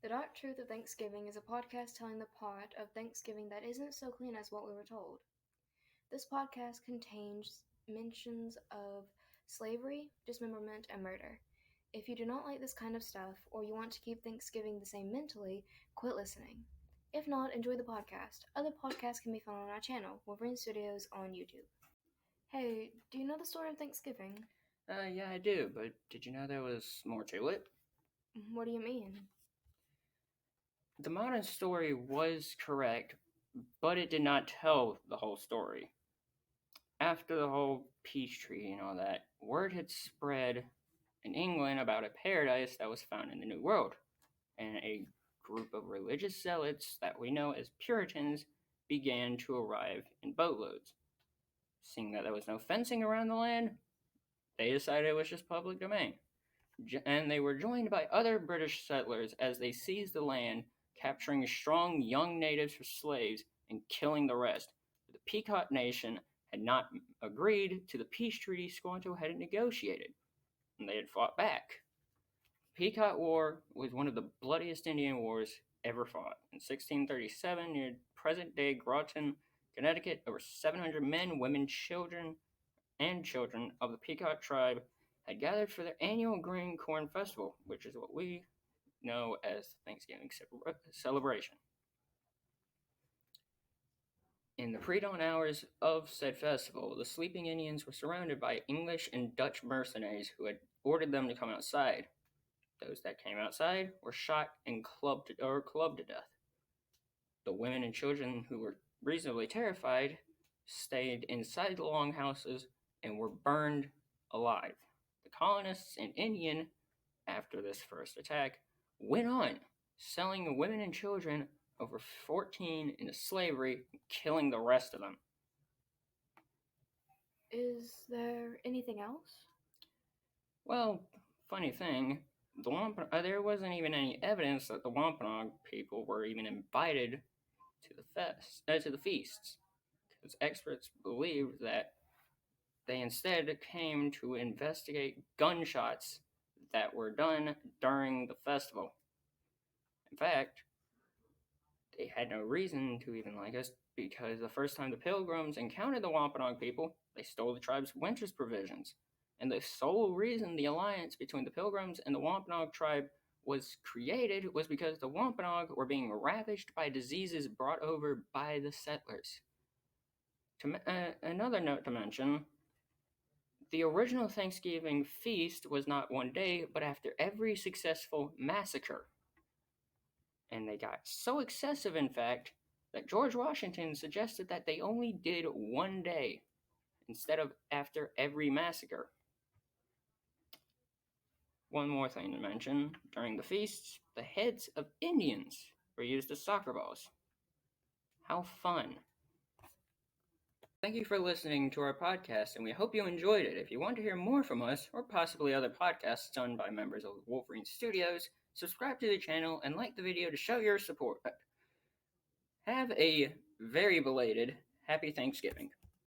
The Dark Truth of Thanksgiving is a podcast telling the part of Thanksgiving that isn't so clean as what we were told. This podcast contains mentions of slavery, dismemberment, and murder. If you do not like this kind of stuff, or you want to keep Thanksgiving the same mentally, quit listening. If not, enjoy the podcast. Other podcasts can be found on our channel, Wolverine Studios on YouTube. Hey, do you know the story of Thanksgiving? Yeah, I do, but did you know there was more to it? What do you mean? The modern story was correct, but it did not tell the whole story. After the whole peace treaty and all that, word had spread in England about a paradise that was found in the New World, and a group of religious zealots that we know as Puritans began to arrive in boatloads. Seeing that there was no fencing around the land, they decided it was just public domain. And they were joined by other British settlers as they seized the land, capturing strong young natives for slaves and killing the rest. But the Pequot Nation had not agreed to the peace treaty Squanto had negotiated, and they had fought back. The Pequot War was one of the bloodiest Indian wars ever fought. In 1637, near present-day Groton, Connecticut, over 700 men, women, children of the Pequot tribe had gathered for their annual Green Corn Festival, which is what we know as Thanksgiving celebration. In the pre-dawn hours of said festival, the sleeping Indians were surrounded by English and Dutch mercenaries who had ordered them to come outside. Those that came outside were shot and clubbed to death. The women and children who were reasonably terrified stayed inside the longhouses and were burned alive. The colonists and Indian, after this first attack, went on selling women and children over 14 into slavery and killing the rest of them. Is there anything else? Well, funny thing, there wasn't even any evidence that the Wampanoag people were even invited to the feasts, because experts believed that they instead came to investigate gunshots that were done during the festival. In fact, they had no reason to even like us, because the first time the Pilgrims encountered the Wampanoag people, they stole the tribe's winter's provisions. And the sole reason the alliance between the Pilgrims and the Wampanoag tribe was created was because the Wampanoag were being ravaged by diseases brought over by the settlers. Another note to mention, the original Thanksgiving feast was not one day, but after every successful massacre. And they got so excessive, in fact, that George Washington suggested that they only did one day instead of after every massacre. One more thing to mention, during the feasts, the heads of Indians were used as soccer balls. How fun. Thank you for listening to our podcast, and we hope you enjoyed it. If you want to hear more from us, or possibly other podcasts done by members of Wolverine Studios, subscribe to the channel and like the video to show your support. Have a very belated Happy Thanksgiving.